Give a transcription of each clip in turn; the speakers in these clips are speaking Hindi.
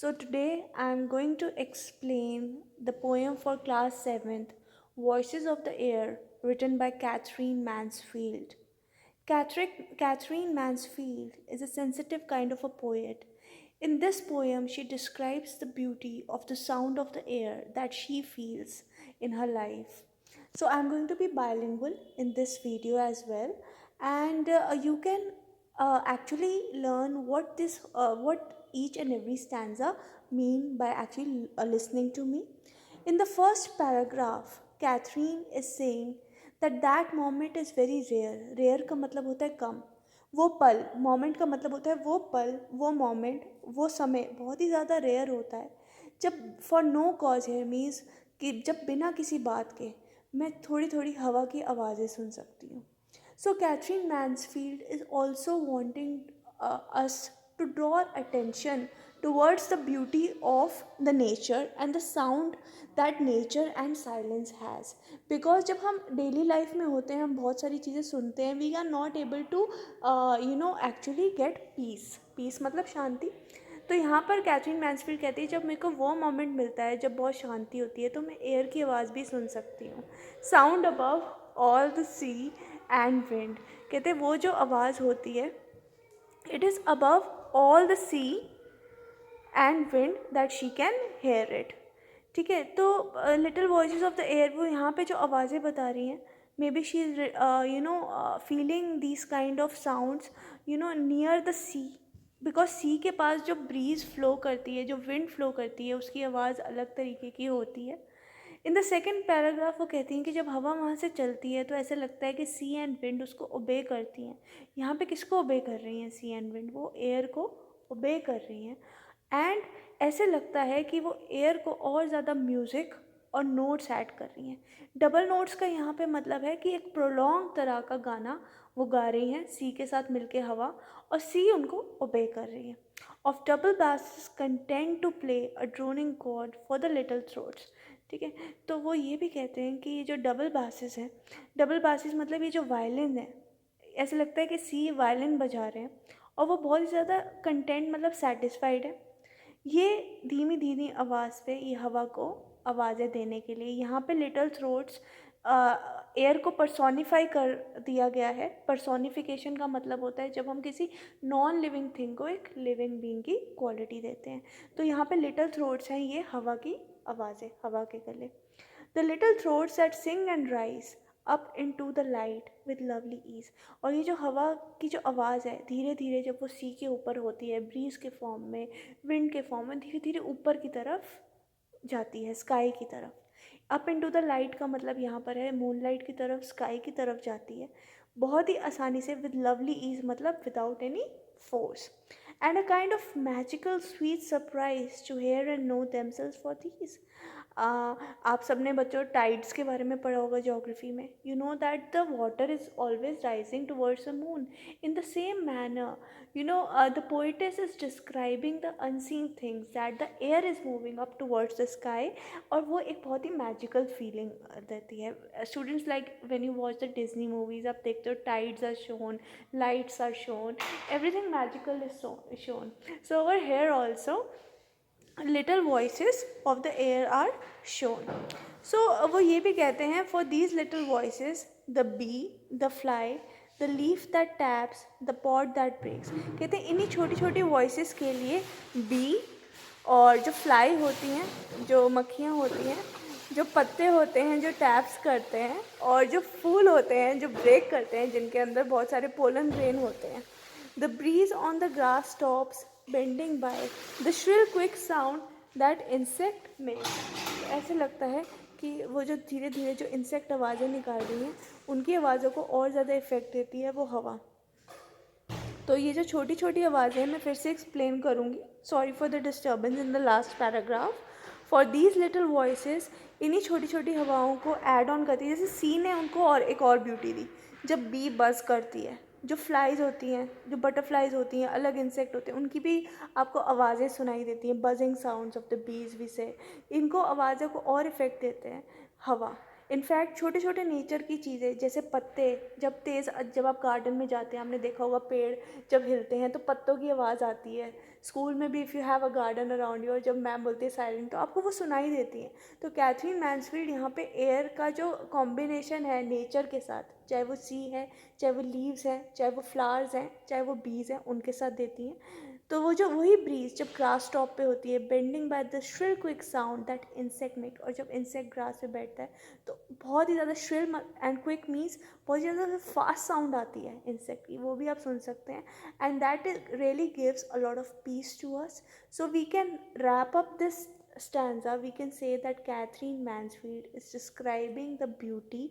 Today I am going to explain the poem for class 7th, Voices of the Air, written by Catherine Mansfield. Catherine Mansfield is a sensitive kind of a poet. In this poem, she describes the beauty of the sound of the air that she feels in her life. I'm going to be bilingual in this video as well, and you can actually learn what each and every stanza mean by actually listening to me. In the first paragraph, Catherine is saying that moment is very rare. Rare का मतलब होता है कम. वो पल, मोमेंट का मतलब होता है वो पल, वो मोमेंट, वो समय बहुत ही ज़्यादा रेयर होता है जब फॉर नो कॉज है, मीन्स कि जब बिना किसी बात के मैं थोड़ी थोड़ी हवा की आवाज़ें सुन सकती हूँ. So Catherine Mansfield is also wanting us to draw attention towards the beauty of the nature and the sound that nature and silence has. Because जब हम डेली लाइफ में होते हैं, हम बहुत सारी चीज़ें सुनते हैं, we are not able to actually get peace मतलब शांति. तो यहाँ पर कैथरीन मैन्सफील्ड कहती है जब मेरे को वो मोमेंट मिलता है जब बहुत शांति होती है तो मैं एयर की आवाज़ भी सुन सकती हूँ. Sound above all the sea and wind. कहते हैं वो जो आवाज़ होती है, it is above all the sea and wind that she can hear it. ठीक है, तो little voices of the air, वो यहाँ पे जो आवाज़ें बता रही हैं, maybe she is feeling these kind of sounds near the sea. Because sea के पास जो ब्रीज फ्लो करती है, जो विंड फ्लो करती है, उसकी आवाज़ अलग तरीके की होती है. इन द सेकेंड पैराग्राफ वो कहती हैं कि जब हवा वहाँ से चलती है तो ऐसा लगता है कि सी एंड विंड उसको ओबे करती हैं. यहाँ पे किसको ओबे कर रही हैं सी एंड विंड? वो एयर को ओबे कर रही हैं. एंड ऐसे लगता है कि वो एयर को और ज़्यादा म्यूज़िक और नोट्स ऐड कर रही हैं. डबल नोट्स का यहाँ पे मतलब है कि एक प्रोलॉन्ग तरह का गाना वो गा रही हैं सी के साथ मिलके हवा, और सी उनको ओबे कर रही है. Of double basses content to play a droning chord for the little throats. ठीक है, तो वो ये भी कहते हैं कि ये जो डबल बासेस हैं, डबल बासेस मतलब ये जो वायलिन है, ऐसे लगता है कि सी वायलिन बजा रहे हैं और वो बहुत ही ज़्यादा कंटेंट मतलब सेटिस्फाइड है. ये धीमी धीमी आवाज़ पे ये हवा को आवाज़ें देने के लिए यहाँ पे लिटिल थ्रोट्स एयर को पर्सोनिफाई कर दिया गया है. पर्सोनिफिकेशन का मतलब होता है जब हम किसी नॉन लिविंग थिंग को एक लिविंग बीइंग की क्वालिटी देते हैं. तो यहाँ पे लिटिल थ्रोट्स हैं, ये हवा की आवाज़ें, हवा के गले. The little throats that sing and rise up into the light with lovely ease. और ये जो हवा की जो आवाज़ है, धीरे धीरे जब वो सी के ऊपर होती है, ब्रीज के फॉर्म में, विंड के फॉर्म में, धीरे धीरे ऊपर की तरफ जाती है, स्काई की तरफ. Up into the light का मतलब यहाँ पर है मून लाइट की तरफ, स्काई की तरफ जाती है बहुत ही आसानी से. विद लवली ईज मतलब without any force. And a kind of magical sweet surprise to hear and know themselves for these. आप सबने बच्चों टाइड्स के बारे में पढ़ा होगा ज्योग्राफी में. You know that the water is always rising towards the moon. In the same manner the poetess is describing the unseen things that the air is moving up towards the sky. और वो एक बहुत ही मैजिकल फीलिंग देती है. Students like when you watch the Disney movies, आप देखते हो tides are shown, lights are shown, everything magical is shown. So over here also little voices of the air are shown. So वो ये भी कहते हैं for these little voices the bee, the fly, the leaf that taps, the pot that breaks. कहते हैं इन्हीं छोटी छोटी वॉइसेस के लिए बी और जो फ्लाई होती हैं, जो मक्खियाँ होती हैं, जो पत्ते होते हैं जो टैप्स करते हैं, और जो फूल होते हैं जो ब्रेक करते हैं, जिनके अंदर बहुत सारे पोलन ग्रेन होते हैं. The breeze on the grass tops bending by the shrill quick sound that insect make. ऐसे लगता है कि वो जो धीरे धीरे जो इंसेक्ट आवाज़ें निकाल रही हैं, उनकी आवाज़ों को और ज़्यादा इफ़ेक्ट देती है वो हवा. तो ये जो छोटी छोटी आवाज़ें हैं मैं फिर से एक्सप्लेन करूँगी. Sorry for the disturbance in the last paragraph. For these little voices, इन्हीं छोटी छोटी हवाओं को ऐड ऑन करती है. जैसे सी ने उनको और एक और ब्यूटी दी जब बी बज़ करती है. जो फ्लाइज होती हैं, जो बटरफ्लाइज होती हैं, अलग इंसेक्ट होते हैं, उनकी भी आपको आवाज़ें सुनाई देती हैं. Buzzing sounds of the bees we से. इनको आवाज़ों को और इफ़ेक्ट देते हैं हवा. इनफैक्ट छोटे छोटे नेचर की चीज़ें जैसे पत्ते जब आप गार्डन में जाते हैं, आपने देखा होगा पेड़ जब हिलते हैं तो पत्तों की आवाज़ आती है. स्कूल में भी if you have a garden around you, और जब मैम बोलती है साइलेंट तो आपको वो सुनाई देती है। तो कैथरीन मैन्सफील्ड यहाँ पे एयर का जो कॉम्बिनेशन है नेचर के साथ, चाहे वो सी है, चाहे वो लीव्स हैं, चाहे वो फ्लावर्स हैं, चाहे वो बीज हैं, उनके साथ देती हैं। तो वो जो वही ब्रीज जब ग्रास टॉप पे होती है, bending by the shrill quick sound that insect make, और जब इंसेक्ट ग्रास पे बैठता है तो बहुत ही ज़्यादा श्रिल एंड क्विक मीन्स बहुत ही ज़्यादा फास्ट साउंड आती है इंसेक्ट की, वो भी आप सुन सकते हैं। And that is really gives a lot of peace to us. So we can wrap up this stanza, we can say that Catherine Mansfield is describing the beauty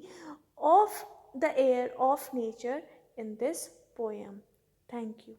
of the air of nature in this poem. Thank you.